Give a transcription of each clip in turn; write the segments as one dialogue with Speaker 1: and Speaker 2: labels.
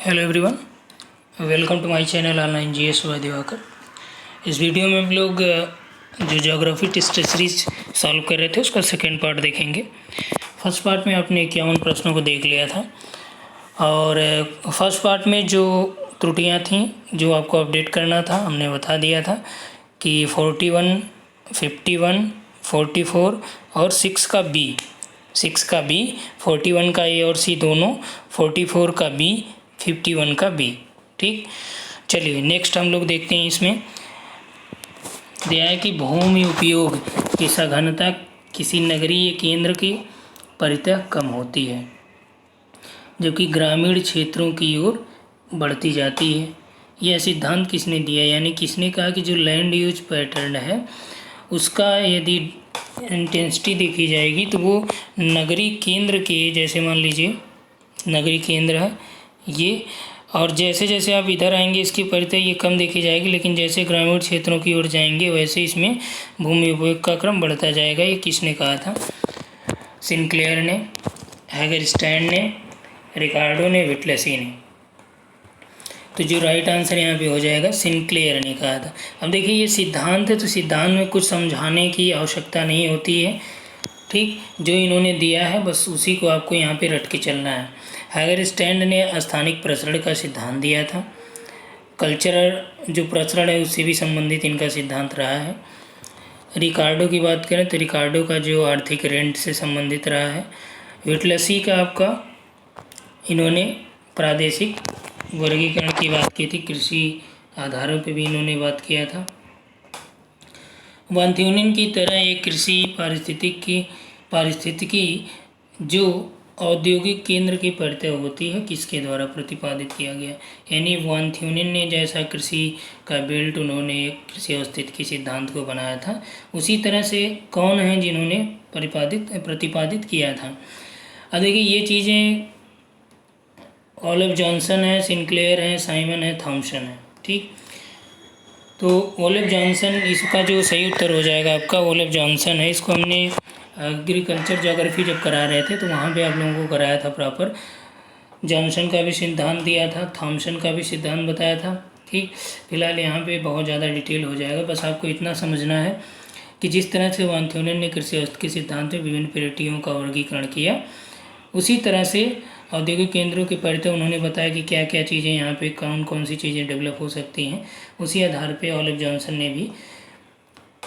Speaker 1: Hello everyone, welcome to my channel online GS by Diwakar. इस video में हम लोग जो ज्योग्राफी टेस्ट सीरीज सॉल्व कर रहे थे उसका सेकेंड पार्ट देखेंगे। फर्स्ट पार्ट में आपने 51 प्रश्नों को देख लिया था और फर्स्ट पार्ट में जो त्रुटियां थीं जो आपको अपडेट करना था हमने बता दिया था कि 41, 51, 44 और 6 का बी, 41 का ए और सी दोनों, 44 का बी, 51 का बी। ठीक, चलिए नेक्स्ट हम लोग देखते हैं। इसमें दिया है कि भूमि उपयोग की सघनता किसी नगरीय केंद्र की परितः कम होती है जबकि ग्रामीण क्षेत्रों की ओर बढ़ती जाती है। यह सिद्धांत किसने दिया, यानी किसने कहा कि जो लैंड यूज पैटर्न है उसका यदि इंटेंसिटी देखी जाएगी तो वो नगरीय केंद्र के, जैसे मान लीजिए नगरीय केंद्र है ये, और जैसे जैसे आप इधर आएंगे इसकी परिधि ये कम देखी जाएगी, लेकिन जैसे ग्रामीण क्षेत्रों की ओर जाएंगे वैसे इसमें भूमि उपयोग का क्रम बढ़ता जाएगा। ये किसने कहा था? सिनक्लेयर ने, हैगरस्टैंड ने, रिकार्डो ने, विटलेसी ने। तो जो राइट आंसर यहाँ पे हो जाएगा सिनक्लेयर ने कहा था। अब देखिए ये सिद्धांत है तो सिद्धांत में कुछ समझाने की आवश्यकता नहीं होती है। ठीक, जो इन्होंने दिया है बस उसी को आपको यहाँ पे रट के चलना है। हैगरस्टैंड ने स्थानिक प्रसरण का सिद्धांत दिया था। कल्चरल जो प्रसरण है उससे भी संबंधित इनका सिद्धांत रहा है। रिकार्डो की बात करें तो रिकार्डो का जो आर्थिक रेंट से संबंधित रहा है। विटलेसी का आपका इन्होंने प्रादेशिक वर्गीकरण की बात की थी, कृषि आधारों पे भी इन्होंने बात किया था। वान थ्यूनेन की तरह एक कृषि पारिस्थितिकी जो औद्योगिक केंद्र की परिधि होती है किसके द्वारा प्रतिपादित किया गया, यानी वान थ्यूनेन ने जैसा कृषि का बेल्ट उन्होंने एक कृषि औस्थितिकी सिद्धांत को बनाया था, उसी तरह से कौन है जिन्होंने प्रतिपादित किया था। अब देखिए ये चीज़ें ओलिव जॉनसन है, सिनक्लेयर है, साइमन है, थॉमसन है। ठीक, तो ओलिव जॉनसन इसका जो सही उत्तर हो जाएगा आपका ओलिव जॉनसन है। इसको हमने एग्रीकल्चर ज्योग्राफी जब करा रहे थे तो वहाँ पे आप लोगों को कराया था प्रॉपर। जॉनसन का भी सिद्धांत दिया था, थॉमसन का भी सिद्धांत बताया था। ठीक, फिलहाल यहाँ पे बहुत ज़्यादा डिटेल हो जाएगा, बस आपको इतना समझना है कि जिस तरह से वान थ्यूनेन ने कृषि औस्थितिकी के सिद्धांत में विभिन्न पेरिटियों का वर्गीकरण किया, उसी तरह से औद्योगिक केंद्रों के परिधि उन्होंने बताया कि क्या क्या चीज़ें यहाँ पे कौन कौन सी चीज़ें डेवलप हो सकती हैं। उसी आधार पे ओलिव जॉनसन ने भी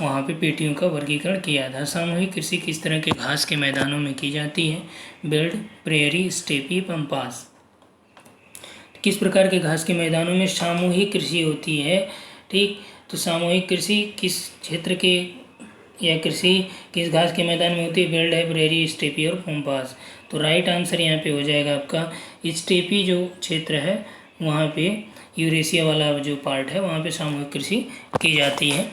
Speaker 1: वहाँ पे पेटियों का वर्गीकरण किया था। सामूहिक कृषि किस तरह के घास के मैदानों में की जाती है? Belt, prairie, steppe, Pampas. किस प्रकार के घास के मैदानों में सामूहिक कृषि होती है? ठीक, तो सामूहिक कृषि किस क्षेत्र के या कृषि किस घास के मैदान में होती है? बेल्ट है, प्रेयरी, स्टेपी और पम्पास। तो राइट आंसर यहाँ पे हो जाएगा आपका स्टेपी जो क्षेत्र है वहाँ पे यूरेशिया वाला जो पार्ट है वहाँ पे सामूहिक कृषि की जाती है।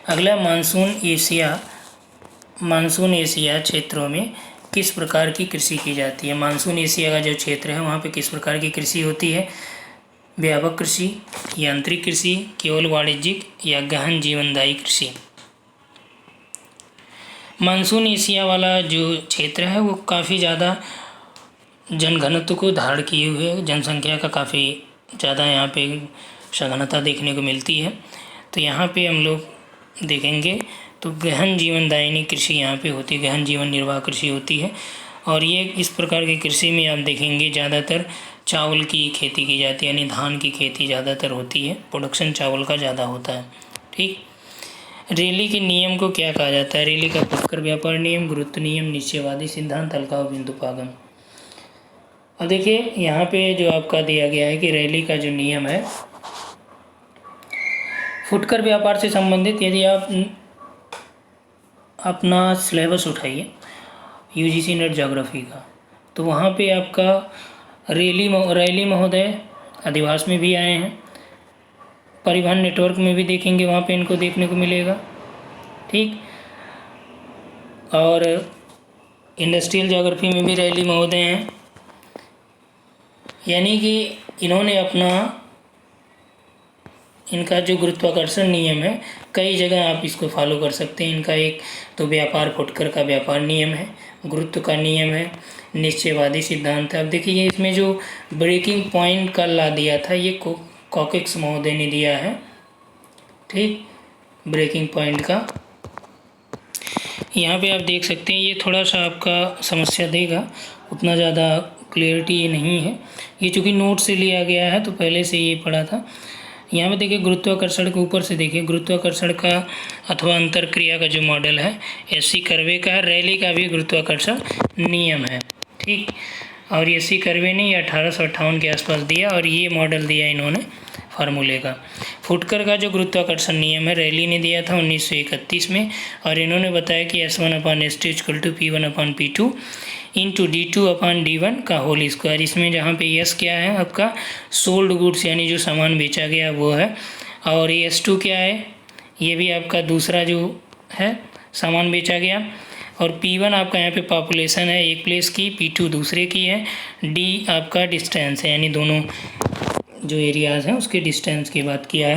Speaker 1: अगला मानसून एशिया क्षेत्रों में किस प्रकार की कृषि की जाती है? मानसून एशिया का जो क्षेत्र है वहाँ पे किस प्रकार की कृषि होती है? व्यापक कृषि, यांत्रिक कृषि, केवल वाणिज्यिक या गहन जीवनदायी कृषि। मानसून एशिया वाला जो क्षेत्र है वो काफ़ी ज़्यादा जनघनत्व को धारण किए हुए, जनसंख्या का काफ़ी ज़्यादा यहाँ पे सघनता देखने को मिलती है। तो यहाँ पे हम लोग देखेंगे तो गहन जीवनदायिनी कृषि यहाँ पे होती है, गहन जीवन निर्वाह कृषि होती है। और ये इस प्रकार की कृषि में आप देखेंगे ज़्यादातर चावल की खेती की जाती है, यानी धान की खेती ज़्यादातर होती है, प्रोडक्शन चावल का ज़्यादा होता है। ठीक, रेली के नियम को क्या कहा जाता है? रेली का फुटकर व्यापार नियम, गुरुत्व नियम, निश्चयवादी सिद्धांत, अलगाव बिंदु पागम। अब देखिए यहाँ पे जो आपका दिया गया है कि रेली का जो नियम है फुटकर व्यापार से संबंधित, यदि आप अपना सिलेबस उठाइए यूजीसी नेट ज्योग्राफी का, तो वहाँ पे आपका रेली महोदय अधिवास में भी आए हैं, परिवहन नेटवर्क में भी देखेंगे वहाँ पे इनको देखने को मिलेगा। ठीक, और इंडस्ट्रियल ज्योग्राफी में भी रेली महोदय हैं, यानी कि इन्होंने अपना इनका जो गुरुत्वाकर्षण नियम है कई जगह आप इसको फॉलो कर सकते हैं। इनका एक तो व्यापार फुटकर का व्यापार नियम है, गुरुत्व का नियम है, निश्चयवादी सिद्धांत है। अब देखिए इसमें जो ब्रेकिंग पॉइंट का ला दिया था ये कॉकेक्स महोदय ने दिया है, ठीक, ब्रेकिंग पॉइंट का। यहाँ पे आप देख सकते हैं ये थोड़ा सा आपका समस्या देगा, उतना ज़्यादा क्लियरिटी ये नहीं है, ये चूँकि नोट से लिया गया है तो पहले से ये पढ़ा था। यहाँ पे देखिए गुरुत्वाकर्षण के ऊपर से देखिए गुरुत्वाकर्षण का अथवा अंतरक्रिया का जो मॉडल है एस.सी. कर्वे का, रैली का भी गुरुत्वाकर्षण नियम है, ठीक। और एस.सी. कर्वे ने ये 1858 के आसपास दिया और ये मॉडल दिया इन्होंने फार्मूले का। फुटकर का जो गुरुत्वाकर्षण नियम है रैली ने दिया था 1931 में और इन्होंने बताया कि S1/S2 equal to P1/P2 into D2/D1 का होल स्क्वायर। इसमें जहाँ पे S क्या है आपका सोल्ड गुड्स यानी जो सामान बेचा गया वो है, और ये S2 क्या है, ये भी आपका दूसरा जो है सामान बेचा गया, और P1 आपका यहाँ पे पॉपुलेशन है एक प्लेस की, P2 दूसरे की है, D आपका डिस्टेंस है यानी दोनों जो एरियाज़ हैं उसके डिस्टेंस की बात किया है।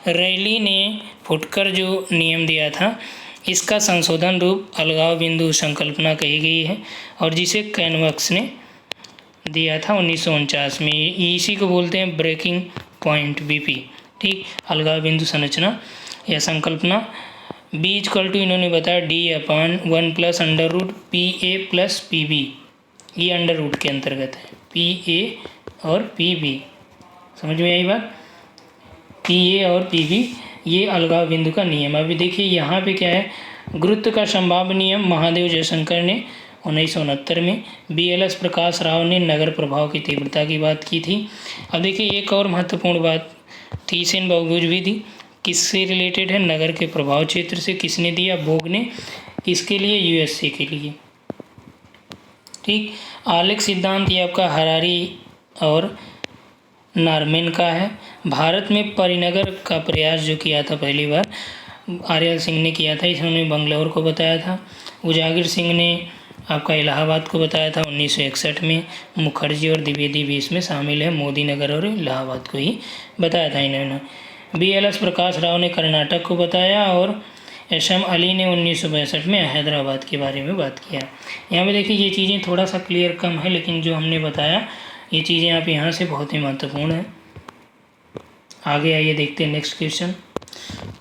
Speaker 1: रैली ने फुटकर जो नियम दिया था इसका संशोधन रूप अलगाव बिंदु संकल्पना कही गई है और जिसे कैनवक्स ने दिया था 1949 में। इसी को बोलते हैं ब्रेकिंग पॉइंट BP, ठीक, अलगाव बिंदु संरचना या संकल्पना। B इक्वल टू इन्होंने बताया D/1 plus under root PA plus PB, ये अंडर रूट के अंतर्गत है, PA और PB, समझ में आई बात। PA और PB ये अलगाव बिंदु का नियम। अभी देखिए यहाँ पे क्या है, गुरुत्व का संभाव्य नियम महादेव जयशंकर ने 1969 में, BLS प्रकाश राव ने नगर प्रभाव की तीव्रता की बात की थी। अब देखिए एक और महत्वपूर्ण बात थीसिस बहुभुज विधि किससे रिलेटेड है, नगर के प्रभाव क्षेत्र से। किसने दिया, बोग ने, किसके लिए, USA के लिए, ठीक। आलेख सिद्धांत ये आपका हरारी और नॉर्मन का है। भारत में परिनगर का प्रयास जो किया था पहली बार आर्यल सिंह ने किया था, इसने बंगलौर को बताया था। उजागिर सिंह ने आपका इलाहाबाद को बताया था 1961 में। मुखर्जी और द्विवेदी भी इसमें शामिल है, मोदी नगर और इलाहाबाद को ही बताया था इन्होंने। BLS प्रकाश राव ने कर्नाटक को बताया और SM अली ने 1962 में हैदराबाद के बारे में बात किया। यहाँ पे देखिए ये चीज़ें थोड़ा सा क्लियर कम है, लेकिन जो हमने बताया ये चीज़ें आप यहाँ से बहुत ही महत्वपूर्ण है। आगे आइए देखते हैं नेक्स्ट क्वेश्चन।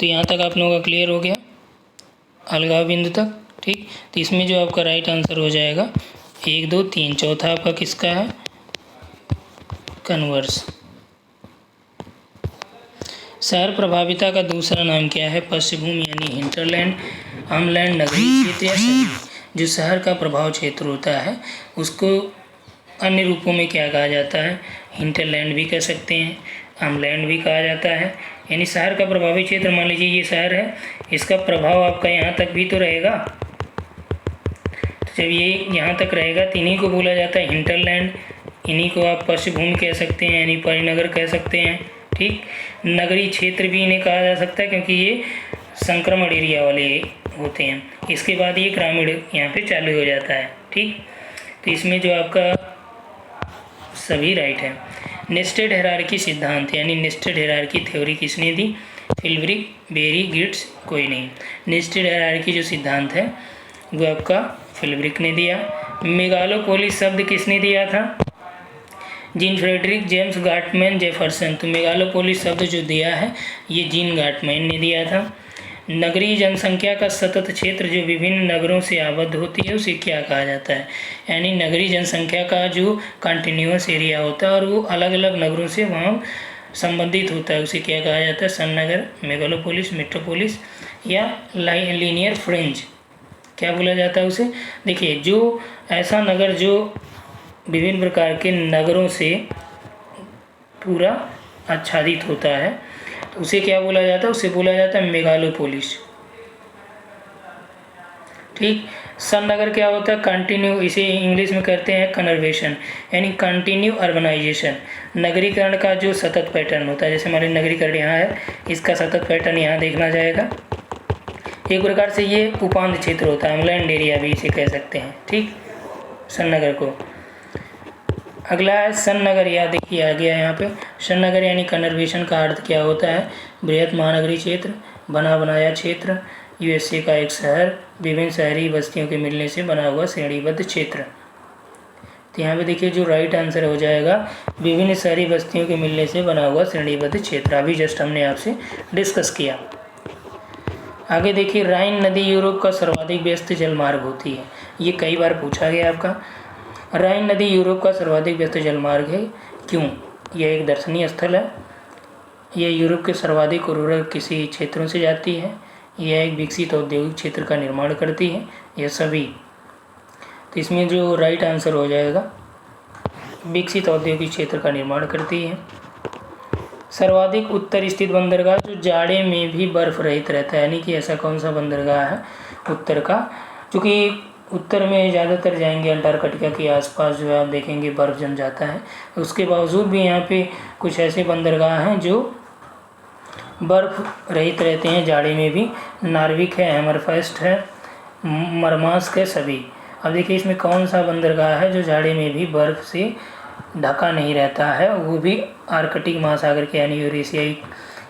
Speaker 1: तो यहाँ तक आप लोगों का क्लियर हो गया अलगाव बिंदु तक, ठीक। तो इसमें जो आपका राइट आंसर हो जाएगा 1, 2, 3, चौथा आपका किसका है, कन्वर्स। शहर प्रभाविता का दूसरा नाम क्या है, पश्चिमभूमि यानी हिंटरलैंड, आमलैंड नगरीय क्षेत्र या शहरी। जो शहर का प्रभाव क्षेत्र होता है उसको अन्य रूपों में क्या कहा जाता है, हिंटरलैंड भी कह सकते हैं, आमलैंड भी कहा जाता है। यानी शहर का प्रभावी क्षेत्र, मान लीजिए ये शहर है, इसका प्रभाव आपका यहाँ तक भी तो रहेगा, तो जब ये यहाँ तक रहेगा तो इन्हीं को बोला जाता है हिंटरलैंड, इन्हीं को आप पश्चिमभूमि कह सकते हैं यानी परिनगर कह सकते हैं, ठीक। नगरीय क्षेत्र भी इन्हें कहा जा सकता है क्योंकि ये संक्रमण एरिया वाले होते हैं। इसके बाद ये ग्रामीण यहाँ पे चालू हो जाता है, ठीक। तो इसमें जो आपका सभी राइट है। नेस्टेड हायरार्की सिद्धांत यानी नेस्टेड हायरार्की थ्योरी किसने दी, फिल्ब्रिक, बेरी, गिट्स, कोई नहीं। नेस्टेड हायरार्की जो सिद्धांत है वो आपका फिल्ब्रिक ने दिया। मेगालोपोलिस शब्द किसने दिया था, जीन फ्रेडरिक जेम्स गार्टमैन जेफरसन। तो मेगालोपोलिस शब्द जो दिया है ये जीन गार्टमैन ने दिया था। नगरीय जनसंख्या का सतत क्षेत्र जो विभिन्न नगरों से आबद्ध होती है उसे क्या कहा जाता है, यानी नगरीय जनसंख्या का जो कंटिन्यूअस एरिया होता है और वो अलग अलग नगरों से वहाँ संबंधित होता है उसे क्या कहा जाता है, सन नगर, मेगालोपोलिस, मेट्रोपोलिस या लीनियर फ्रिंज, क्या बोला जाता है उसे। देखिए जो ऐसा नगर जो विभिन्न प्रकार के नगरों से पूरा आच्छादित होता है तो उसे क्या बोला जाता है, उसे बोला जाता है मेगालोपोलिस, ठीक। सन नगर क्या होता है, कंटिन्यू, इसे इंग्लिश में करते हैं कन्वर्जेशन यानी कंटिन्यू अर्बनाइजेशन। नगरीकरण का जो सतत पैटर्न होता है, जैसे हमारे नगरीकरण यहाँ है, इसका सतत पैटर्न यहाँ देखना जाएगा। एक प्रकार से ये उपांत क्षेत्र होता है, आमलैंड एरिया भी इसे कह सकते हैं, ठीक, सन नगर को। अगला है सन नगर, या देखिए आ गया यहाँ पे सन नगर यानी कन्वर्जेशन का अर्थ क्या होता है, बृहत महानगरीय क्षेत्र, बना बनाया क्षेत्र, यूएसए का एक शहर, विभिन्न शहरी बस्तियों के मिलने से बना हुआ श्रेणीबद्ध क्षेत्र। तो यहाँ पे देखिए जो राइट आंसर हो जाएगा विभिन्न शहरी बस्तियों के मिलने से बना हुआ श्रेणीबद्ध क्षेत्र, अभी जस्ट हमने आपसे डिस्कस किया। आगे देखिए राइन नदी यूरोप का सर्वाधिक व्यस्त जलमार्ग होती है, ये कई बार पूछा गया आपका। राइन नदी यूरोप का सर्वाधिक व्यस्त जलमार्ग है, क्यों? यह एक दर्शनीय स्थल है, यह यूरोप के सर्वाधिक उर्वरक किसी क्षेत्रों से जाती है, यह एक विकसित औद्योगिक क्षेत्र का निर्माण करती है, यह सभी। तो इसमें जो राइट आंसर हो जाएगा विकसित औद्योगिक क्षेत्र का निर्माण करती है। सर्वाधिक उत्तर स्थित बंदरगाह जो जाड़े में भी बर्फ रहित रहता है, यानी कि ऐसा कौन सा बंदरगाह है उत्तर का, क्योंकि उत्तर में ज़्यादातर जाएंगे अंटार्कटिका के आसपास जो है आप देखेंगे बर्फ़ जम जाता है, उसके बावजूद भी यहाँ पे कुछ ऐसे बंदरगाह हैं जो बर्फ़ रहित रहते हैं जाड़े में भी। नार्विक है, हैमरफेस्ट है, मरमास्क है, सभी। अब देखिए इसमें कौन सा बंदरगाह है जो जाड़े में भी बर्फ़ से ढका नहीं रहता है, वो भी आर्कटिक महासागर के यानी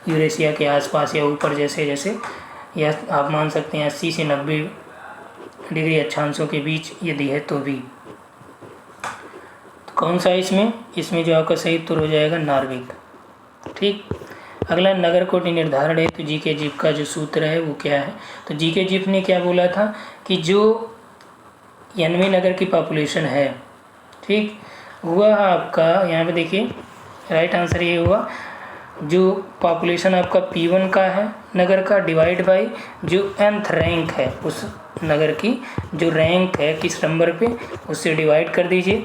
Speaker 1: यूरेशिया के आसपास या ऊपर जैसे जैसे, या आप मान सकते हैं 80 से 90 डिग्री अक्षांशों के बीच यदि है तो भी। तो कौन सा इसमें जो आपका सही उत्तर हो जाएगा नार्विक। ठीक, अगला नगर कोटि निर्धारण है, तो जीके जीप का जो सूत्र है वो क्या है? तो जीके जीप ने क्या बोला था कि जो 91 नगर की पॉपुलेशन है, ठीक, हुआ आपका यहाँ पे देखिए राइट आंसर ये हुआ जो पॉपुलेशन आपका P1 का है नगर का डिवाइड बाई जो nth रैंक है उस नगर की जो रैंक है किस नंबर पे उससे डिवाइड कर दीजिए।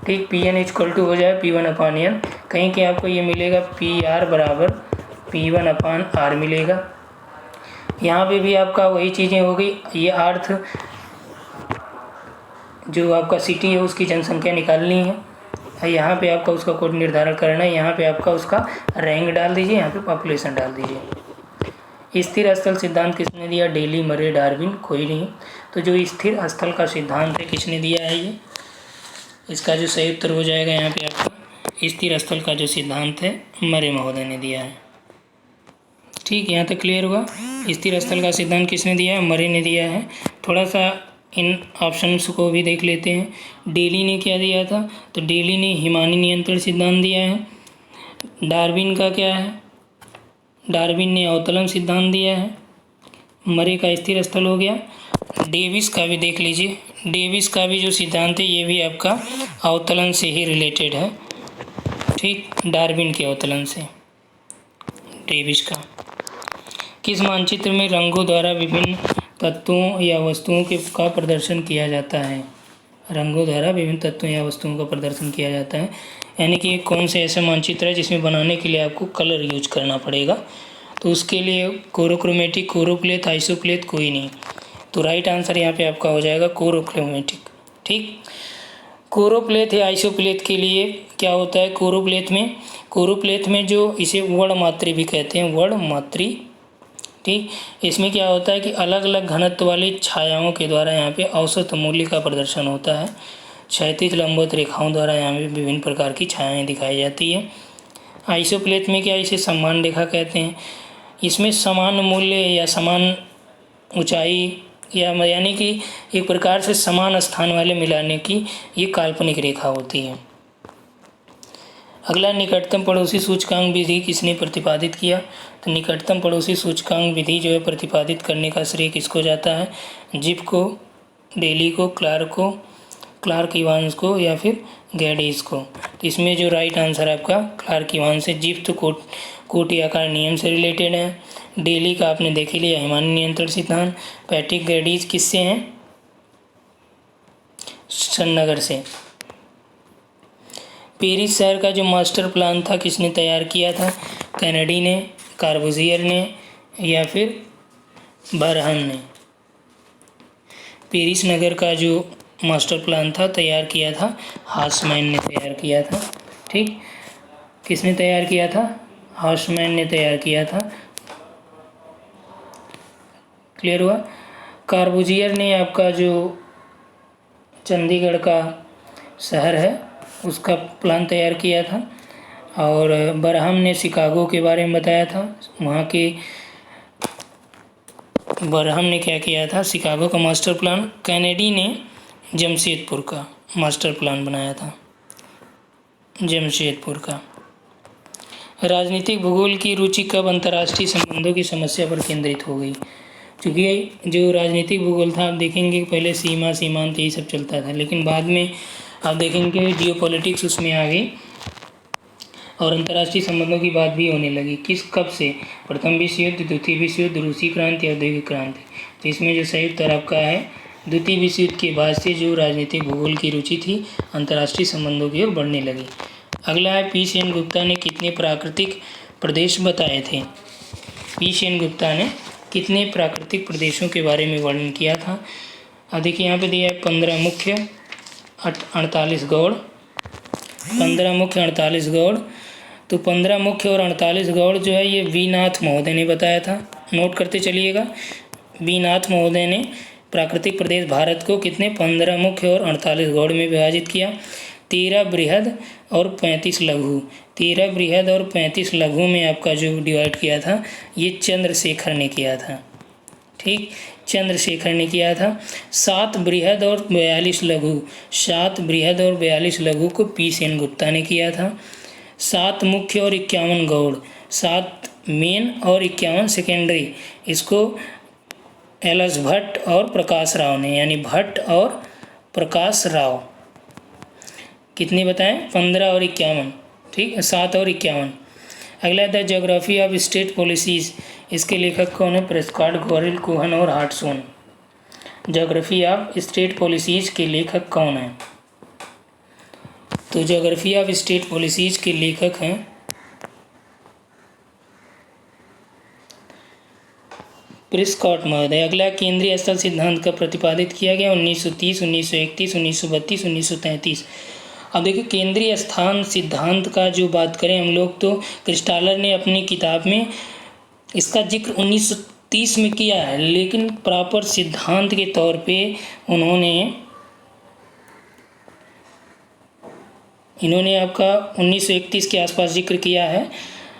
Speaker 1: ठीक, Pn इक्वल टू हो जाए P1/n, कहीं के आपको ये मिलेगा PR बराबर P1/R मिलेगा। यहाँ पे भी आपका वही चीज़ें हो गई, ये अर्थ जो आपका सिटी है उसकी जनसंख्या निकालनी है, यहाँ पे आपका उसका कोड निर्धारण करना है, यहाँ पे आपका उसका रैंक डाल दीजिए, यहाँ पे पॉपुलेशन डाल दीजिए। स्थिर स्थल सिद्धांत किसने दिया? डेली, मरे, डार्विन, कोई नहीं। तो जो स्थिर स्थल का सिद्धांत है किसने दिया है? ये इसका जो सही उत्तर हो जाएगा यहाँ पे आपका स्थिर स्थल का जो सिद्धांत है मरे महोदय ने दिया है। ठीक, यहाँ तक क्लियर हुआ। स्थिर स्थल का सिद्धांत किसने दिया है? मरे ने दिया है। थोड़ा सा इन ऑप्शंस को भी देख लेते हैं। डेली ने क्या दिया था? तो डेली ने हिमानी नियंत्रण सिद्धांत दिया है। डार्विन का क्या है? डार्विन ने अवतलन सिद्धांत दिया है। मरे का स्थिर स्थल हो गया। डेविस का भी देख लीजिए, डेविस का भी जो सिद्धांत है ये भी आपका अवतलन से ही रिलेटेड है। ठीक, डार्विन के अवतलन से डेविस का। किस मानचित्र में रंगों द्वारा विभिन्न तत्वों या वस्तुओं का प्रदर्शन किया जाता है? रंगों द्वारा विभिन्न तत्वों या वस्तुओं का प्रदर्शन किया जाता है, यानी कि कौन से ऐसा मानचित्र है जिसमें बनाने के लिए आपको कलर यूज करना पड़ेगा। तो उसके लिए कोरोक्रोमेटिक, कोरोप्लेथ, आइसोप्लेथ कोई नहीं। तो राइट आंसर यहाँ पे आपका हो जाएगा कोरोक्रोमेटिक। ठीक, कोरोप्लेथ या आइसोप्लेथ के लिए क्या होता है? कोरोप्लेथ में जो इसे वर्णमात्री भी कहते हैं, वर्णमात्री। ठीक, इसमें क्या होता है कि अलग अलग घनत्व वाली छायाओं के द्वारा यहाँ पे औसत मूल्य का प्रदर्शन होता है। क्षैतिज लंबवत रेखाओं द्वारा यहाँ पे विभिन्न प्रकार की छायाएँ दिखाई जाती है। आइसोप्लेथ में क्या, इसे समान रेखा कहते हैं। इसमें समान मूल्य या समान ऊंचाई या यानी कि एक प्रकार से समान स्थान वाले मिलाने की ये काल्पनिक रेखा होती है। अगला, निकटतम पड़ोसी सूचकांक विधि किसने प्रतिपादित किया? तो निकटतम पड़ोसी सूचकांक विधि जो है प्रतिपादित करने का श्रेय किसको जाता है? जिप को, डेली को, क्लार्क इवांस को या फिर गैडिस को। तो इसमें जो राइट आंसर आपका क्लार्क इवांस है। जिप तो कोटि आकार नियम से रिलेटेड है। डेली का आपने देख ही लिया, हिमानी नियंत्रण सिद्धांत। पैट्रिक गैडिस किससे हैं? श्रीनगर से। पेरिस शहर का जो मास्टर प्लान था किसने तैयार किया था? कैनेडी ने, कार्बुजियर ने या फिर बरहन ने। पेरिस नगर का जो मास्टर प्लान था तैयार किया था हाउसमैन ने तैयार किया था। ठीक, किसने तैयार किया था? हाउसमैन ने तैयार किया था। क्लियर हुआ। कार्बुजियर ने आपका जो चंडीगढ़ का शहर है उसका प्लान तैयार किया था। और बरहम ने शिकागो के बारे में बताया था। वहाँ के बरहम ने क्या किया था, शिकागो का मास्टर प्लान। कैनेडी ने जमशेदपुर का मास्टर प्लान बनाया था, जमशेदपुर का। राजनीतिक भूगोल की रुचि कब अंतर्राष्ट्रीय संबंधों की समस्या पर केंद्रित हो गई? क्योंकि जो राजनीतिक भूगोल था, आप देखेंगे पहले सीमा सीमांत यही सब चलता था, लेकिन बाद में आप देखेंगे जियोपॉलिटिक्स उसमें आ गई और अंतर्राष्ट्रीय संबंधों की बात भी होने लगी। कब से? प्रथम विश्व युद्ध, द्वितीय विश्व युद्ध, रूसी क्रांति, औद्योगिक क्रांति। तो इसमें जो संयुक्त अरब का है, द्वितीय विश्व युद्ध के बाद से जो राजनीतिक भूगोल की रुचि थी अंतर्राष्ट्रीय संबंधों की ओर बढ़ने लगी। अगला है, पी सेन गुप्ता ने कितने प्राकृतिक प्रदेश बताए थे? पी सेन गुप्ता ने कितने प्राकृतिक प्रदेशों के बारे में वर्णन किया था? अब देखिए यहाँ पे दिया है 15 मुख्य, 48 गौड़, 15 मुख्य 48 गौड़। तो 15 मुख्य और 48 गौड़ जो है ये वी नाथ महोदय ने बताया था, नोट करते चलिएगा। वी नाथ महोदय ने प्राकृतिक प्रदेश भारत को कितने 15 मुख्य और 48 गौड़ में विभाजित किया। 13 बृहद और 35 लघु, 13 बृहद और 35 लघु में आपका जो डिवाइड किया था ये चंद्रशेखर ने किया था, ठीक, चंद्रशेखर ने किया था। 7 बृहद और 42 लघु, 7 बृहद और 42 लघु को पी सेन गुप्ता ने किया था। 7 मुख्य और 51 गौड़, 7 मेन और 51 सेकेंडरी, इसको एलएस भट्ट और प्रकाश राव ने, यानी भट्ट और प्रकाश राव कितने बताएं? 15 और 51, ठीक, 7 और 51। अगला the geography of state policies, इसके लेखक कौन है? प्रेस्कॉट, गोरेल, कोहन और हार्टसोन। ज्योग्राफी ऑफ स्टेट पॉलिसीज के लेखक कौन है? तो ज्योग्राफी ऑफ स्टेट पॉलिसीज के लेखक हैं प्रेस्कॉट महोदय। अगला, केंद्रीय स्थल सिद्धांत का प्रतिपादित किया गया 1930, 1931, 1932, 1933। अब देखिए केंद्रीय स्थान सिद्धांत का जो बात करें हम लोग, तो क्रिस्टालर ने अपनी किताब में इसका जिक्र 1930 में किया है, लेकिन प्रॉपर सिद्धांत के तौर पे इन्होंने आपका 1931 के आसपास जिक्र किया है,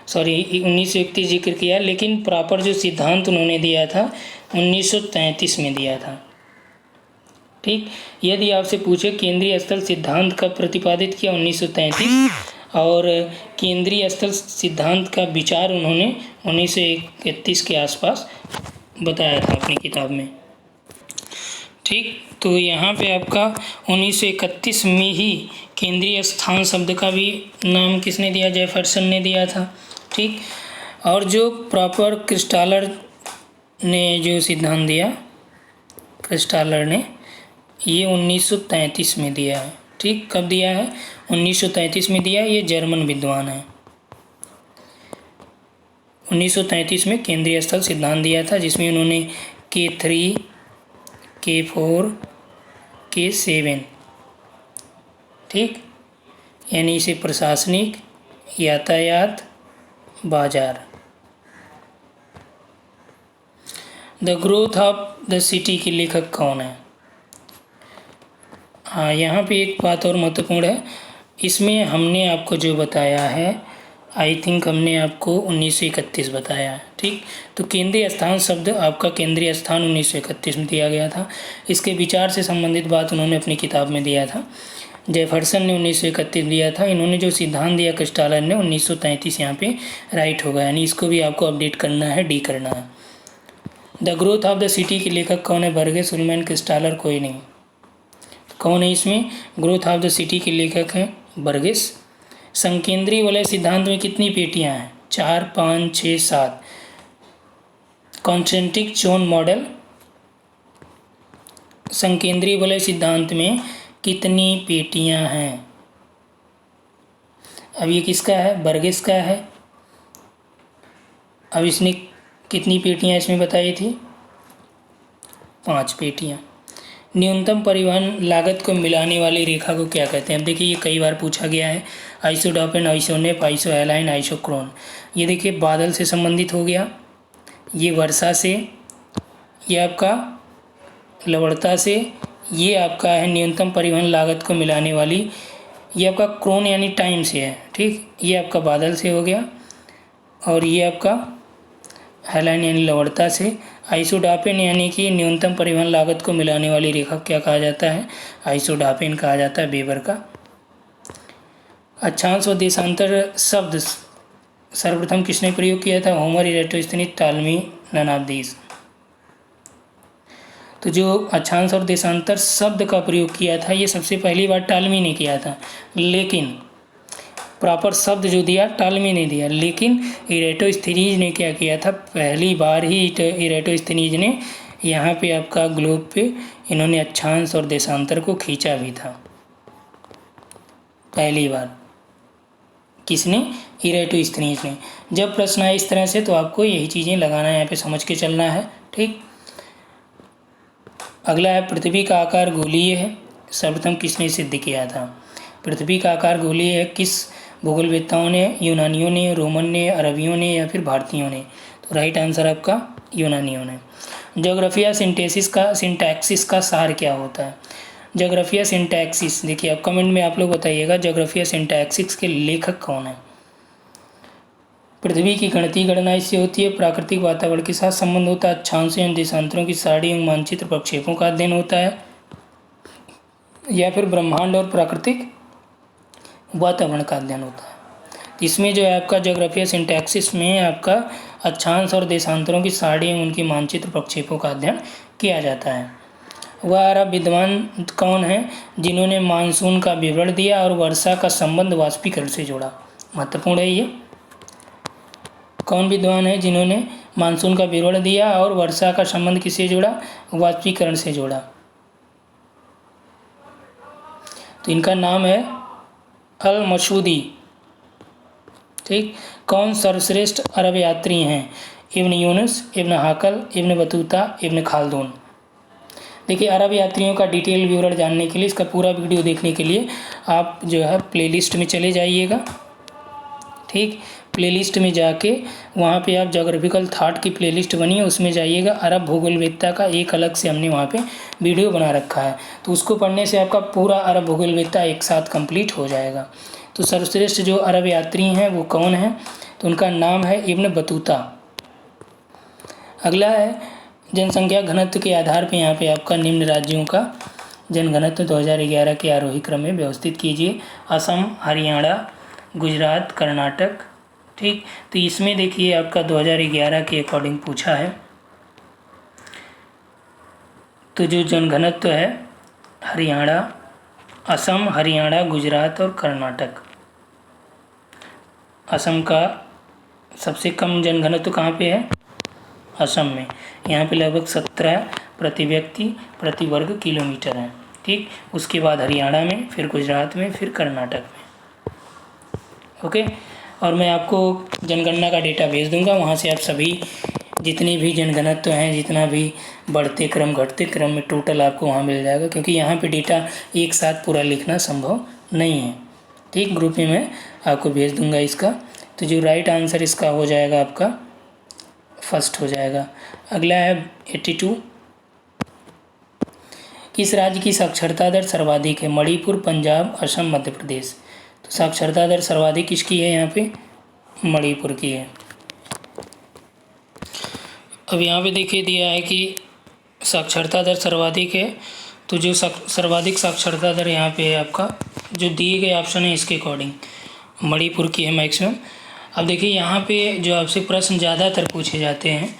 Speaker 1: 1931 जिक्र किया, लेकिन प्रॉपर जो सिद्धांत उन्होंने दिया था 1933 में दिया था, ठीक। यदि आपसे पूछे केंद्रीय स्थल सिद्धांत कब प्रतिपादित किया, 1933, और केंद्रीय स्थल सिद्धांत का विचार उन्होंने 1931 के आसपास बताया था अपनी किताब में, ठीक। तो यहाँ पे आपका 1931 में ही केंद्रीय स्थान शब्द का भी नाम किसने दिया? जेफरसन ने दिया था, ठीक। और जो प्रॉपर क्रिस्टालर ने जो सिद्धांत दिया, क्रिस्टालर ने, ये 1933 में दिया है, ठीक। कब दिया है? 1933 में दिया। ये जर्मन विद्वान है। 1933 में केंद्रीय स्थल सिद्धांत दिया था, जिसमें उन्होंने K3, K4, K7, ठीक, यानी इसे प्रशासनिक, यातायात, बाजार। The growth of the city के लेखक कौन है? हाँ, यहाँ पे एक बात और महत्वपूर्ण है, इसमें हमने आपको जो बताया है, आई थिंक हमने आपको 1931 बताया है, ठीक। तो केंद्रीय स्थान शब्द आपका केंद्रीय स्थान 1931 में दिया गया था। इसके विचार से संबंधित बात उन्होंने अपनी किताब में दिया था। जेफरसन ने 1931 दिया था। इन्होंने जो सिद्धांत दिया क्रिस्टालर ने 1933 यहाँ पे राइट होगा, यानी इसको भी आपको अपडेट करना है, डी करना है। The growth of the city के लेखक कौन है? बर्गेस, उलमैन, क्रिस्टालर, कोई नहीं। कौन है इसमें? ग्रोथ ऑफ द सिटी के लेखक हैं बर्गेस। संकेंद्रीय वलय सिद्धांत में कितनी पेटियां हैं? 4, 5, 6, 7। कॉन्सेंट्रिक जोन मॉडल, संकेंद्रीय वलय सिद्धांत में कितनी पेटियां हैं? अब ये किसका है? बर्गेस का है। अब इसने कितनी पेटियां इसमें बताई थी? 5 पेटियां। न्यूनतम परिवहन लागत को मिलाने वाली रेखा को क्या कहते हैं? अब देखिए ये कई बार पूछा गया है। आइसोडोपेन, आइसोनेप, आइसोएलाइन, आइसोक्रोन। ये देखिए बादल से संबंधित हो गया, ये वर्षा से, ये आपका लवणता से, ये आपका है न्यूनतम परिवहन लागत को मिलाने वाली ये आपका क्रोन यानी टाइम से है, ठीक। ये आपका बादल से हो गया, और ये आपका हेलाइन यानी लवणता से। आइसोडापेन यानी कि न्यूनतम परिवहन लागत को मिलाने वाली रेखा क्या कहा जाता है? आइसोडापेन कहा जाता है, वेबर का। अक्षांश और देशांतर शब्द सर्वप्रथम किसने प्रयोग किया था? Homer, Eratosthenes, Ptolemy, none of these. तो जो अक्षांश और देशांतर शब्द का प्रयोग किया था ये सबसे पहली बार टालमी ने किया था, लेकिन प्रॉपर शब्द जो दिया टालमी ने दिया, लेकिन इरेटोस्थनीज ने क्या किया था? पहली बार ही इरेटोस्थनीज ने यहाँ पे आपका ग्लोब पे इन्होंने अक्षांश और देशांतर को खींचा भी था, पहली बार। किसने? इरेटोस्थनीज ने। जब प्रश्न आए इस तरह से तो आपको यही चीज़ें लगाना है, यहाँ पे समझ के चलना है, ठीक। अगला है पृथ्वी का आकार गोलीय है, सर्वप्रथम किसने सिद्ध किया था? पृथ्वी का आकार गोलीय है किस भूगोलवेत्ताओं ने? यूनानियों ने, रोमन ने, अरबियों ने या फिर भारतीयों ने? तो राइट आंसर आपका यूनानियों ने। ज्योग्राफिया सिंटैक्सिस का सार क्या होता है? ज्योग्राफिया सिंटैक्सिस, देखिए आप कमेंट में आप लोग बताइएगा ज्योग्राफिया सिंटैक्सिस के लेखक कौन है? पृथ्वी की गणितीय गणना इससे होती है, प्राकृतिक वातावरण के साथ संबंध होता है, अक्षांशों एवं देशांतरों की सारणी एवं मानचित्र प्रक्षेपों का अध्ययन होता है, या फिर ब्रह्मांड और प्राकृतिक वातावरण का अध्ययन होता है। इसमें जो है आपका ज्योग्राफिया सिंटैक्सिस में आपका अक्षांश और देशांतरों की सारणी एवं उनकी मानचित्र प्रक्षेपों का अध्ययन किया जाता है। वह अरब विद्वान कौन है जिन्होंने मानसून का विवरण दिया और वर्षा का संबंध वाष्पीकरण से जोड़ा? महत्वपूर्ण है ये। कौन विद्वान है जिन्होंने मानसून का विवरण दिया और वर्षा का संबंध किससे जोड़ा? वाष्पीकरण से जोड़ा। तो इनका नाम है अल मसूदी, ठीक। कौन सर्वश्रेष्ठ अरब यात्री हैं? इब्न यूनुस, इब्न हाकल, इब्न बतूता, इब्न खालदून। देखिए अरब यात्रियों का डिटेल विवरण जानने के लिए, इसका पूरा वीडियो देखने के लिए आप जो है प्लेलिस्ट में चले जाइएगा, ठीक। प्लेलिस्ट में जाके वहाँ पे आप ज्योग्राफिकल थॉट की प्लेलिस्ट बनी है उसमें जाइएगा। अरब भूगोलवेत्ता का एक अलग से हमने वहाँ पे वीडियो बना रखा है, तो उसको पढ़ने से आपका पूरा अरब भूगोलवेत्ता एक साथ कंप्लीट हो जाएगा। तो सर्वश्रेष्ठ जो अरब यात्री हैं वो कौन है? तो उनका नाम है इब्न बतूता। अगला है जनसंख्या घनत्व के आधार पर यहाँ पे आपका निम्न राज्यों का जनघनत्व 2011 के आरोही क्रम में व्यवस्थित कीजिए। असम, हरियाणा, गुजरात, कर्नाटक, ठीक। तो इसमें देखिए आपका 2011 के अकॉर्डिंग पूछा है, तो जो जनघनत्व है हरियाणा, असम, हरियाणा, गुजरात और कर्नाटक। असम का सबसे कम जनघनत्व कहाँ पे है? असम में। यहाँ पे लगभग 17 प्रति व्यक्ति प्रति वर्ग किलोमीटर है, ठीक। उसके बाद हरियाणा में, फिर गुजरात में, फिर कर्नाटक में, ओके। और मैं आपको जनगणना का डेटा भेज दूंगा, वहाँ से आप सभी जितने भी जनघनत्व हैं, जितना भी बढ़ते क्रम घटते क्रम में टोटल आपको वहाँ मिल जाएगा, क्योंकि यहाँ पे डेटा एक साथ पूरा लिखना संभव नहीं है, ठीक। ग्रुप में मैं आपको भेज दूंगा इसका। तो जो राइट आंसर इसका हो जाएगा आपका फर्स्ट हो जाएगा। अगला है 82। किस राज्य की साक्षरता दर सर्वाधिक है? मणिपुर, पंजाब, असम, मध्य प्रदेश। तो साक्षरता दर सर्वाधिक किसकी है? यहाँ पे मणिपुर की है। अब यहाँ पे देखिए दिया है कि साक्षरता दर सर्वाधिक है, तो जो सर्वाधिक साक्षरता दर यहाँ पे है आपका, जो दिए गए ऑप्शन है इसके अकॉर्डिंग मणिपुर की है मैक्सिमम। अब देखिए यहाँ पे जो आपसे प्रश्न ज़्यादातर पूछे जाते हैं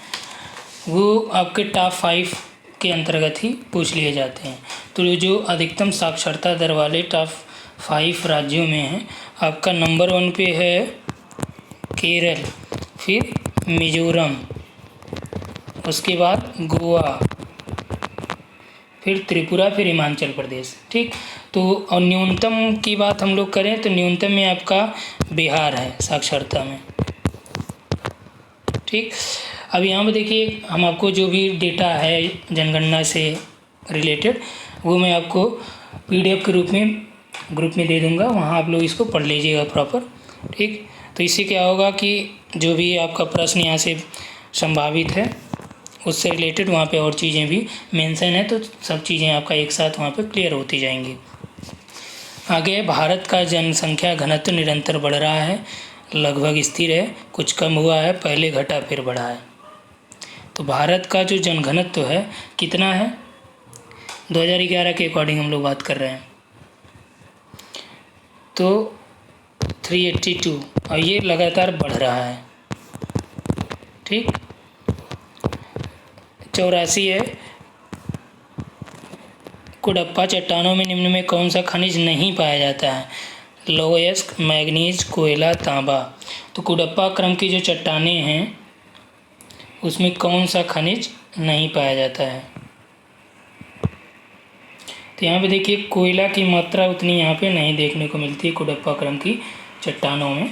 Speaker 1: वो आपके टॉप 5 के अंतर्गत ही पूछ लिए जाते हैं। तो जो अधिकतम साक्षरता दर वाले टॉप 5 राज्यों में है, आपका नंबर 1 पे है केरल, फिर मिजोरम, उसके बाद गोवा, फिर त्रिपुरा, फिर हिमाचल प्रदेश, ठीक। तो और न्यूनतम की बात हम लोग करें तो न्यूनतम में आपका बिहार है साक्षरता में, ठीक। अब यहाँ पे देखिए हम आपको जो भी डेटा है जनगणना से रिलेटेड वो मैं आपको PDF के रूप में ग्रुप में दे दूँगा, वहाँ आप लोग इसको पढ़ लीजिएगा प्रॉपर, ठीक। तो इससे क्या होगा कि जो भी आपका प्रश्न यहाँ से संभावित है उससे रिलेटेड वहाँ पे और चीज़ें भी मेंशन है, तो सब चीज़ें आपका एक साथ वहाँ पे क्लियर होती जाएंगी। आगे भारत का जनसंख्या घनत्व निरंतर बढ़ रहा है, लगभग स्थिर है, कुछ कम हुआ है, पहले घटा फिर बढ़ा है। तो भारत का जो जनघनत्व है कितना है, 2011 के अकॉर्डिंग हम लोग बात कर रहे हैं, तो 382, और ये लगातार बढ़ रहा है। ठीक, 84 है। कुडप्पा चट्टानों में निम्न में कौन सा खनिज नहीं पाया जाता है, लोहयस्क, मैग्नीज, कोयला, तांबा। तो कुडप्पा क्रम की जो चट्टानें हैं उसमें कौन सा खनिज नहीं पाया जाता है, तो यहाँ पे देखिए कोयला की मात्रा उतनी यहाँ पे नहीं देखने को मिलती है कुडप्पा क्रम की चट्टानों में।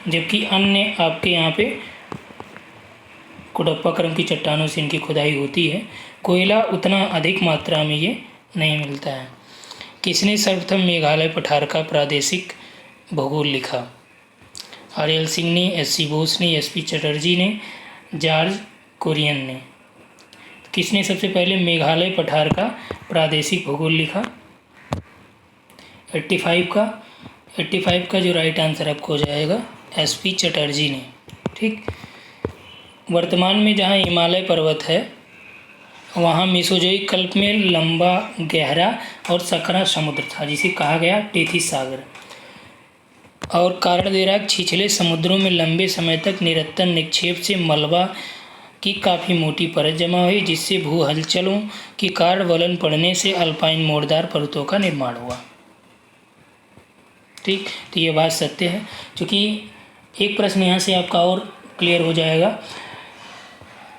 Speaker 1: जबकि अन्य आपके यहाँ पे कुडप्पा क्रम की चट्टानों से इनकी खुदाई होती है, कोयला उतना अधिक मात्रा में ये नहीं मिलता है। किसने सर्वप्रथम मेघालय पठार का प्रादेशिक भूगोल लिखा, आर.एल. सिंह ने, एस.सी. बोस ने, एस.पी. चटर्जी ने, जॉर्ज कुरियन ने। किसने सबसे पहले मेघालय पठार का प्रादेशिक भूगोल लिखा, 85 का जो राइट आंसर आपको हो जाएगा एस.पी. चटर्जी ने। ठीक, वर्तमान में जहाँ हिमालय पर्वत है वहाँ मेसोजोइक कल्प में लंबा, गहरा और सकरा समुद्र था जिसे कहा गया टेथिस सागर, और कारण दे रहा है छिछले समुद्रों में लंबे समय तक निरंतर निक्षेप से मलबा की काफ़ी मोटी परत जमा हुई, जिससे भू हलचलों के कारण वलन पड़ने से अल्पाइन मोड़दार पर्वतों का निर्माण हुआ। ठीक, तो ये बात सत्य है। क्योंकि एक प्रश्न यहाँ से आपका और क्लियर हो जाएगा,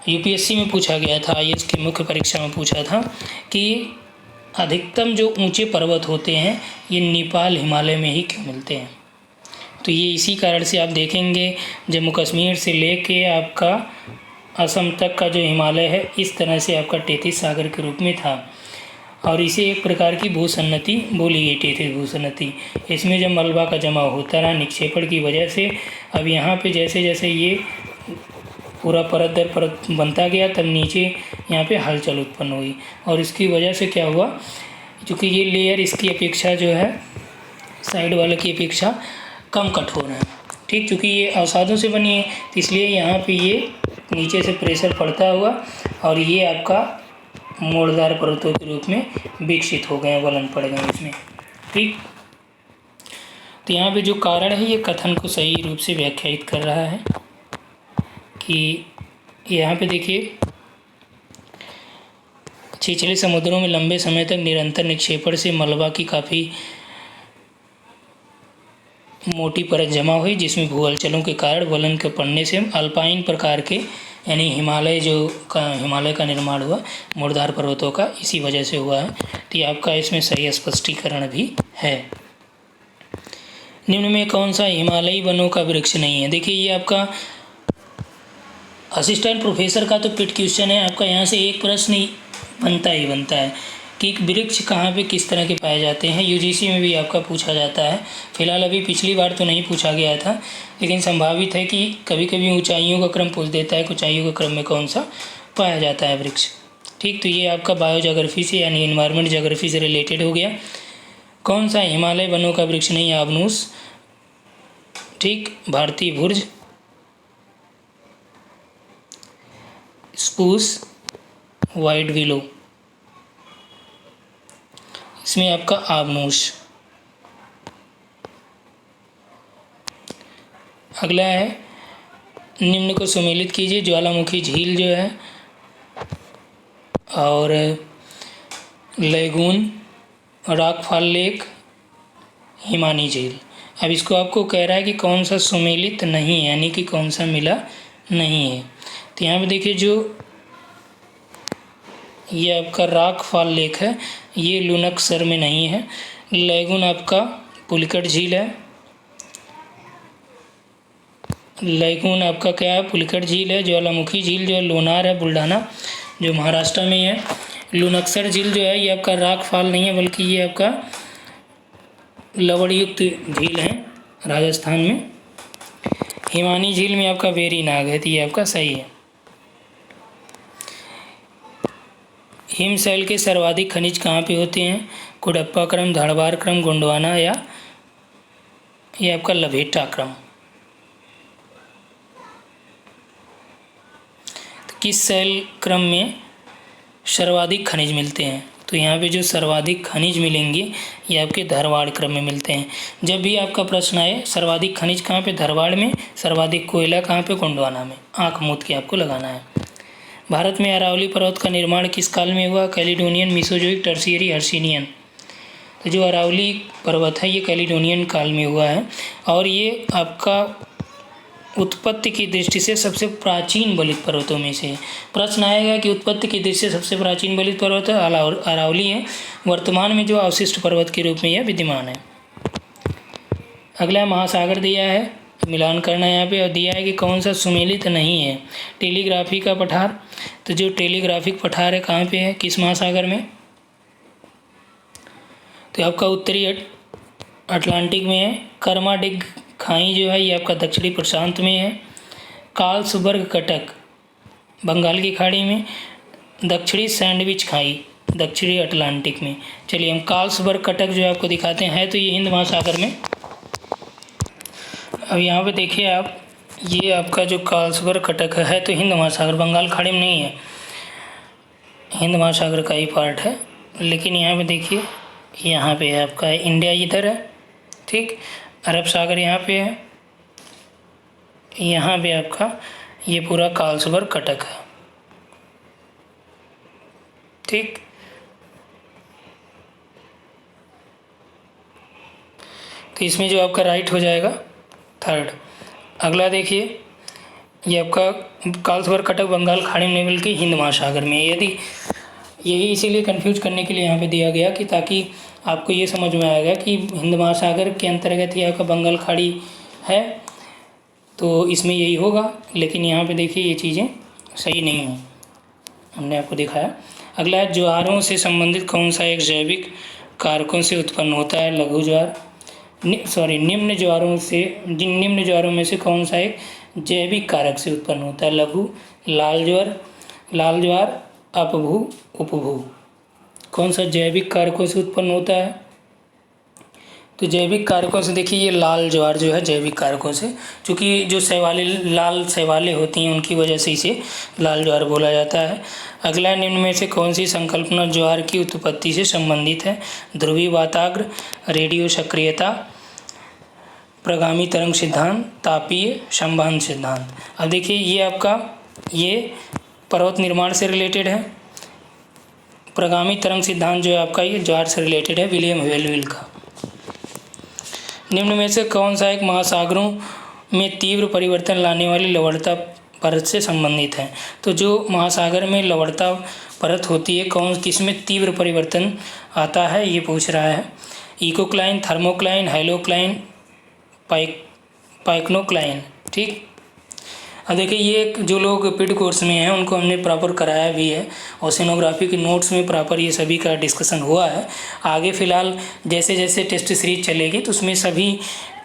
Speaker 1: यूपीएससी में पूछा गया था, आईएएस की मुख्य परीक्षा में पूछा था कि अधिकतम जो ऊंचे पर्वत होते हैं ये नेपाल हिमालय में ही क्यों मिलते हैं। तो ये इसी कारण से आप देखेंगे जम्मू कश्मीर से लेके आपका असम तक का जो हिमालय है इस तरह से आपका टेथिस सागर के रूप में था, और इसे एक प्रकार की भूसन्नति बोली गई, टेथिस भूसन्नति। इसमें जब मलबा का जमा होता रहा निक्षेपण की वजह से, अब यहाँ पे जैसे जैसे ये पूरा परत दर परत बनता गया तब नीचे यहाँ पे हलचल उत्पन्न हुई, और इसकी वजह से क्या हुआ, क्योंकि ये लेयर इसकी अपेक्षा जो है साइड वाले की अपेक्षा कम कठोर है। ठीक, क्योंकि ये अवसादों से बनी है तो इसलिए यहाँ पे ये नीचे से प्रेशर पड़ता हुआ और ये आपका मोड़दार पर्वतों के रूप में विकसित हो गए, वलन पड़ गए इसमें। ठीक, तो यहाँ पे जो कारण है ये कथन को सही रूप से व्याख्यायित कर रहा है कि यहाँ पे देखिए छिछले समुद्रों में लंबे समय तक निरंतर निक्षेपण से मलबा की काफ़ी मोटी परत जमा हुई, जिसमें भू हलचलों के कारण वलन के पड़ने से अल्पाइन प्रकार के यानी हिमालय का निर्माण हुआ, मुर्दार पर्वतों का, इसी वजह से हुआ है। तो ये आपका इसमें सही स्पष्टीकरण भी है। निम्न में कौन सा हिमालयी वनों का वृक्ष नहीं है। देखिए ये आपका असिस्टेंट प्रोफेसर का तो पिट क्वेश्चन है, आपका यहाँ से एक प्रश्न ही बनता है कि वृक्ष कहाँ पे किस तरह के पाए जाते हैं। यूजीसी में भी आपका पूछा जाता है, फिलहाल अभी पिछली बार तो नहीं पूछा गया था, लेकिन संभावित है कि कभी कभी ऊंचाइयों का क्रम पूछ देता है, ऊंचाइयों के क्रम में कौन सा पाया जाता है वृक्ष। ठीक, तो ये आपका बायोजोग्राफी से यानी इन्वायरमेंट जोग्राफी से रिलेटेड हो गया। कौन सा हिमालय वनों का वृक्ष नहीं है, आबनूस। ठीक, भारतीय भुर्ज, स्पूस, वाइट विलो, इसमें आपका आबनूस। अगला है निम्न को सुमेलित कीजिए, ज्वालामुखी झील जो है और लेगून, रॉकफॉल लेक, हिमानी झील। अब इसको आपको कह रहा है कि कौन सा सुमेलित नहीं है, यानी कि कौन सा मिला नहीं है। तो यहाँ पे देखिए जो ये आपका रॉकफॉल लेक है ये लुनकसर में नहीं है। लेगून आपका पुलिकट झील है, लेगून आपका क्या है, पुलिकट झील है। ज्वालामुखी झील जो है लोनार है, बुल्ढाना जो महाराष्ट्र में है। लुनकसर झील जो है ये आपका रॉकफॉल नहीं है बल्कि ये आपका लवणयुक्त झील है राजस्थान में। हिमानी झील में आपका वेरी नाग है, तो ये आपका सही है। हिमशैल के सर्वाधिक खनिज कहाँ पे होते हैं? कुडप्पा क्रम, धारवाड़ क्रम, गोंडवाना या ये आपका लभेटा क्रम। तो किस शैल क्रम में सर्वाधिक खनिज मिलते हैं? तो यहाँ पे जो सर्वाधिक खनिज मिलेंगे ये आपके धारवाड़ क्रम में मिलते हैं। जब भी आपका प्रश्न आए सर्वाधिक खनिज कहाँ पे? धारवाड़ में। सर्वाधिक कोयला कहाँ पे? गोंडवाना में। आँख मूंद के आपको लगाना है। भारत में अरावली पर्वत का निर्माण किस काल में हुआ? Caledonian, Mesozoic, tertiary, Hercynian. तो जो अरावली पर्वत है ये कैलिडोनियन काल में हुआ है और ये आपका उत्पत्ति की दृष्टि से सबसे प्राचीन बलित पर्वतों में से है। प्रश्न आएगा कि उत्पत्ति की दृष्टि से सबसे प्राचीन बलित पर्वत है अरावली है। वर्तमान में जो अवशिष्ट पर्वत के रूप में यह विद्यमान है। अगला महासागर दिया है, मिलान करना है यहाँ पे, और दिया है कि कौन सा सुमेलित नहीं है। टेलीग्राफी का पठार, तो जो टेलीग्राफिक पठार है कहाँ पे है, किस महासागर में? तो आपका उत्तरी अटलांटिक में है। कर्माडिग खाई जो है ये आपका दक्षिणी प्रशांत में है। कार्लसबर्ग कटक बंगाल की खाड़ी में। दक्षिणी सैंडविच खाई दक्षिणी अटलांटिक में। चलिए हम कार्लसबर्ग कटक जो है आपको दिखाते हैं, तो ये हिंद महासागर में। अब यहाँ पे देखिए आप, ये आपका जो कार्लसबर्ग कटक है तो हिंद महासागर, बंगाल खाड़ी में नहीं है, हिंद महासागर का ही पार्ट है। लेकिन यहाँ पे देखिए, यहाँ पे है आपका इंडिया इधर है, ठीक, अरब सागर यहाँ पे है, यहाँ पे आपका ये पूरा कार्लसबर्ग कटक है, ठीक। तो इसमें जो आपका राइट हो जाएगा थर्ड। अगला देखिए, ये आपका कार्लसबर्ग कटक बंगाल खाड़ी में बल्कि हिंद महासागर में। यदि यही इसीलिए कंफ्यूज करने के लिए यहाँ पे दिया गया कि ताकि आपको ये समझ में आएगा कि हिंद महासागर के अंतर्गत ही आपका बंगाल खाड़ी है, तो इसमें यही होगा। लेकिन यहाँ पे देखिए ये चीज़ें सही नहीं हैं, हमने आपको दिखाया। अगला है, ज्वारों से संबंधित कौन सा एक जैविक कारकों से उत्पन्न होता है? लघु ज्वार, निम्न ज्वारों में से कौन सा एक जैविक कारक से उत्पन्न होता है? लघु, लाल ज्वार, अपभू, उपभू। कौन सा जैविक कारकों से उत्पन्न होता है? तो जैविक कारकों से देखिए ये लाल ज्वार जो है जैविक कारकों से, क्योंकि जो लाल शैवालें होती हैं उनकी वजह से इसे लाल ज्वार बोला जाता है। अगला, निम्न में से कौन सी संकल्पना ज्वार की उत्पत्ति से संबंधित है? ध्रुवी वाताग्र, रेडियो सक्रियता, प्रगामी तरंग सिद्धांत, तापीय संवहन सिद्धांत। अब देखिए ये आपका ये पर्वत निर्माण से रिलेटेड है। प्रगामी तरंग सिद्धांत जो है आपका ये ज्वार से रिलेटेड है, विलियम वेलविल का। निम्न में से कौन सा एक महासागरों में तीव्र परिवर्तन लाने वाली लवणता परत से संबंधित है? तो जो महासागर में लवणता परत होती है किसमें तीव्र परिवर्तन आता है ये पूछ रहा है। इकोक्लाइन, थर्मोक्लाइन, हैलोक्लाइन, पाइक्नोक्लाइन, ठीक। अब देखिए ये जो लोग पेड कोर्स में हैं उनको हमने प्रॉपर कराया भी है, ओशिनोग्राफी के नोट्स में प्रॉपर ये सभी का डिस्कशन हुआ है। आगे फ़िलहाल जैसे जैसे टेस्ट सीरीज चलेगी तो उसमें सभी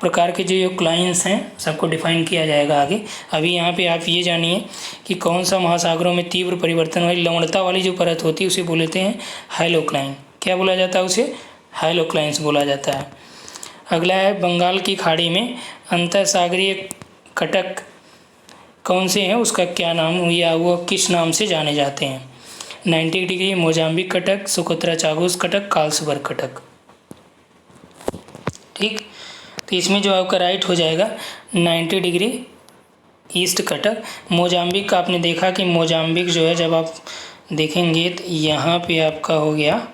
Speaker 1: प्रकार के जो क्लाइंस हैं सबको डिफाइन किया जाएगा आगे। अभी यहाँ पे आप ये जानिए कि कौन सा महासागरों में तीव्र परिवर्तन वाली लवणता वाली जो परत होती है उसे बोलते हैं हैलोक्लाइन। क्या बोला जाता है उसे? हैलोक्लाइंस बोला जाता है। अगला है, बंगाल की खाड़ी में अंतःसागरीय कटक कौन से हैं, उसका क्या नाम या वो किस नाम से जाने जाते हैं? 90 डिग्री, मोजाम्बिक कटक, सोकोत्रा चागोस कटक, कार्लसबर्ग कटक, ठीक। तो इसमें जो आपका राइट हो जाएगा 90 डिग्री ईस्ट कटक। मोजाम्बिक का आपने देखा कि मोजाम्बिक जो है जब आप देखेंगे तो यहाँ पे आपका हो गया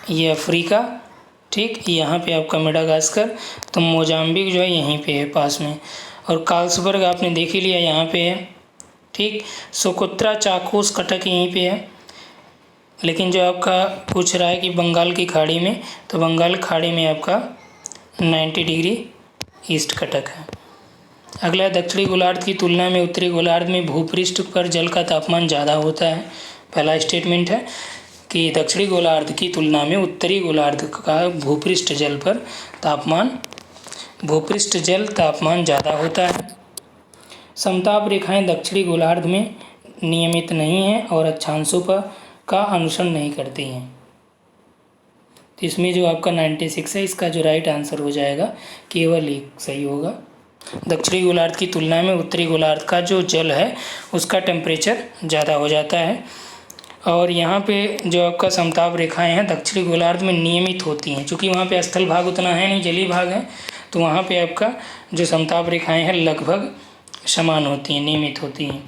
Speaker 1: ये अफ्रीका, ठीक, यहाँ पे आपका मेडागास्कर, तो मोजाम्बिक जो है यहीं पे है पास में। और कार्लसबर्ग आपने देख ही लिया यहाँ पे है, ठीक। सोकोत्रा चाकोस कटक यहीं पे है। लेकिन जो आपका पूछ रहा है कि बंगाल की खाड़ी में, तो बंगाल खाड़ी में आपका 90 डिग्री ईस्ट कटक है। अगला, दक्षिणी गोलार्ध की तुलना में उत्तरी गोलार्ध में भूपृष्ठ पर जल का तापमान ज़्यादा होता है। पहला स्टेटमेंट है कि दक्षिणी गोलार्ध की तुलना में उत्तरी गोलार्ध का भूपृष्ठ जल तापमान ज़्यादा होता है। समताप रेखाएं दक्षिणी गोलार्ध में नियमित नहीं है और अक्षांशों पर का अनुसरण नहीं करती हैं। तो इसमें जो आपका 96 है, इसका जो राइट आंसर हो जाएगा केवल एक सही होगा। दक्षिणी गोलार्ध की तुलना में उत्तरी गोलार्ध का जो जल है उसका टेम्परेचर ज़्यादा हो जाता है, और यहाँ पे जो आपका समताप रेखाएं हैं दक्षिणी गोलार्ध में नियमित होती हैं, क्योंकि वहाँ पे स्थल भाग उतना है नहीं, जलीय भाग है, तो वहाँ पे आपका जो समताप रेखाएं हैं लगभग समान होती हैं, नियमित होती हैं,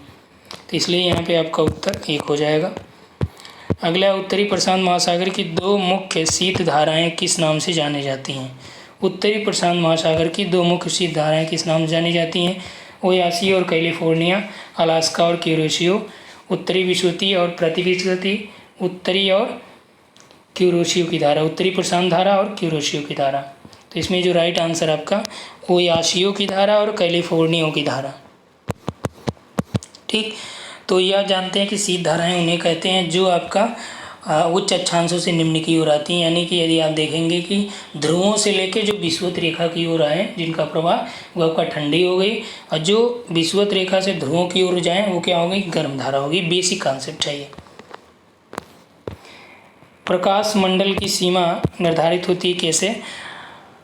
Speaker 1: तो इसलिए यहाँ पे आपका उत्तर एक हो जाएगा। अगला, उत्तरी प्रशांत महासागर की दो मुख्य शीत धाराएं किस नाम से जानी जाती हैं? उत्तरी प्रशांत महासागर की दो मुख्य शीत धाराएं किस नाम से जानी जाती हैं? ओयासी और कैलिफोर्निया, अलास्का और क्यूरोशियो, उत्तरी विसुवती और प्रतिविसुवती, उत्तरी और क्यूरोशियो की धारा, उत्तरी प्रशांत धारा और क्यूरोशियो की धारा। तो इसमें जो राइट आंसर आपका ओयासियो की धारा और कैलिफोर्निया की धारा। ठीक, तो यह जानते हैं कि शीत धाराएं उन्हें कहते हैं जो आपका उच्च अक्षांशों से निम्न की ओर आती हैं, यानी कि यदि आप देखेंगे कि ध्रुवों से लेकर जो विषुवत रेखा की ओर आए जिनका प्रवाह वो आपका ठंडी हो गई, और जो विषुवत रेखा से ध्रुवों की ओर जाएं वो क्या होगी? गर्म धारा होगी। बेसिक कॉन्सेप्ट है ये। प्रकाश मंडल की सीमा निर्धारित होती है कैसे?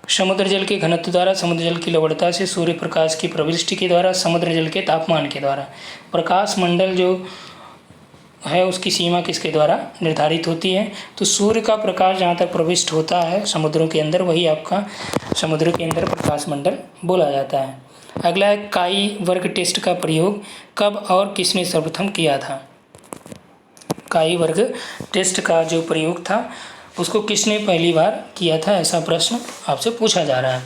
Speaker 1: समुद्र जल के घनत्व द्वारा, समुद्र जल की लवणता से, सूर्य प्रकाश की प्रविष्टि के द्वारा, समुद्र जल के तापमान के द्वारा। प्रकाश मंडल जो है उसकी सीमा किसके द्वारा निर्धारित होती है? तो सूर्य का प्रकाश जहाँ तक प्रविष्ट होता है समुद्रों के अंदर, वही आपका समुद्र के अंदर प्रकाश मंडल बोला जाता है। अगला है, काई वर्ग टेस्ट का प्रयोग कब और किसने सर्वप्रथम किया था? काई वर्ग टेस्ट का जो प्रयोग था उसको किसने पहली बार किया था, ऐसा प्रश्न आपसे पूछा जा रहा है।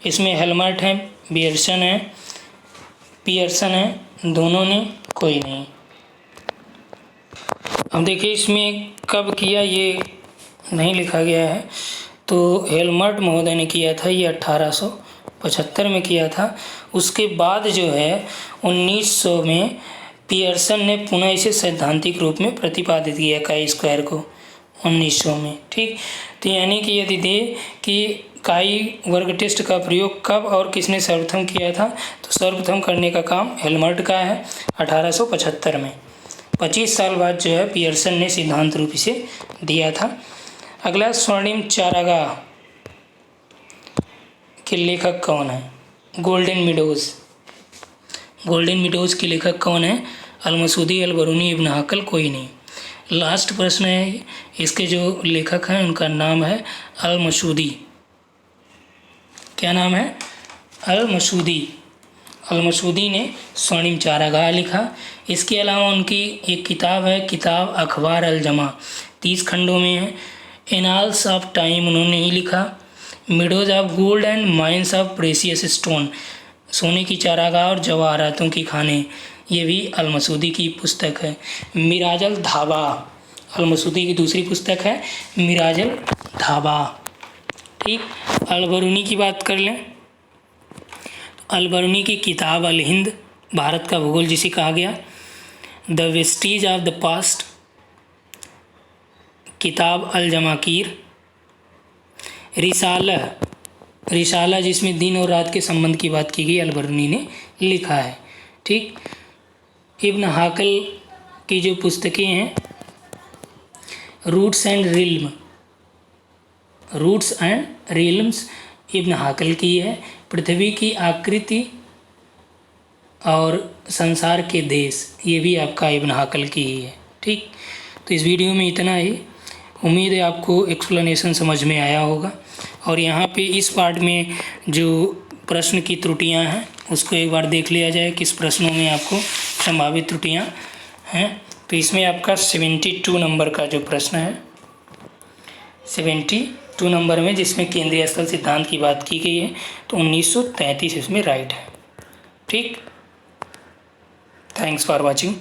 Speaker 1: इसमें हेल्मट है, बियर्सन है, पियर्सन है, दोनों ने, कोई नहीं। अब देखिए इसमें कब किया ये नहीं लिखा गया है, तो हेल्मट महोदय ने किया था ये 1875 में किया था। उसके बाद जो है 1900 में पियर्सन ने पुनः इसे सैद्धांतिक रूप में प्रतिपादित किया काई स्क्वायर को 1900 में। ठीक, तो यानी कि यदि दे कि काई वर्ग टेस्ट का प्रयोग कब और किसने सर्वप्रथम किया था, तो सर्वप्रथम करने का काम हेल्मट का है 1875 में। 25 साल बाद जो है पियर्सन ने सिद्धांत रूप इसे दिया था। अगला, स्वर्णिम चारागाह के लेखक कौन है? Golden meadows. गोल्डन मिडोज के लेखक कौन है? अल-मसूदी, अल-बरूनी, इब्न हाकल, कोई नहीं। लास्ट प्रश्न है, इसके जो लेखक हैं उनका नाम है अल-मसूदी। क्या नाम है? अल-मसूदी। अल-मसूदी ने स्वर्णिम चारागाह लिखा। इसके अलावा उनकी एक किताब है, किताब अखबार अल-जमा, 30 खंडों में है। एनाल्स ऑफ टाइम उन्होंने ही लिखा। Meadows of gold and mines of precious stone, सोने की चारागाह और जवाहरातों की खानें, ये भी अल-मसूदी की पुस्तक है। मिराजल धाबा, अल-मसूदी की दूसरी पुस्तक है मिराजल धाबा। ठीक, अल-बरूनी की बात कर लें, अल-बरूनी की किताब अल-हिंद, भारत का भूगोल जिसे कहा गया, the Vestige of the past, किताब अल-जमाकीर, रिसाला जिसमें दिन और रात के संबंध की बात की गई, अल-बरूनी ने लिखा है। ठीक, इब्न हाकल की जो पुस्तकें हैं, रूट्स एंड रिल्म्स इब्न हाकल की है। पृथ्वी की आकृति और संसार के देश, ये भी आपका इब्न हाकल की ही है। ठीक, तो इस वीडियो में इतना ही। उम्मीद है आपको एक्सप्लेनेशन समझ में आया होगा, और यहाँ पे इस पार्ट में जो प्रश्न की त्रुटियाँ हैं उसको एक बार देख लिया जाए, किस प्रश्नों में आपको संभावित त्रुटियाँ हैं। तो इसमें आपका 72 नंबर का जो प्रश्न है, 72 नंबर में जिसमें केंद्रीय स्थल सिद्धांत की बात की गई है, तो 1933 इसमें राइट है। ठीक, थैंक्स फॉर वॉचिंग।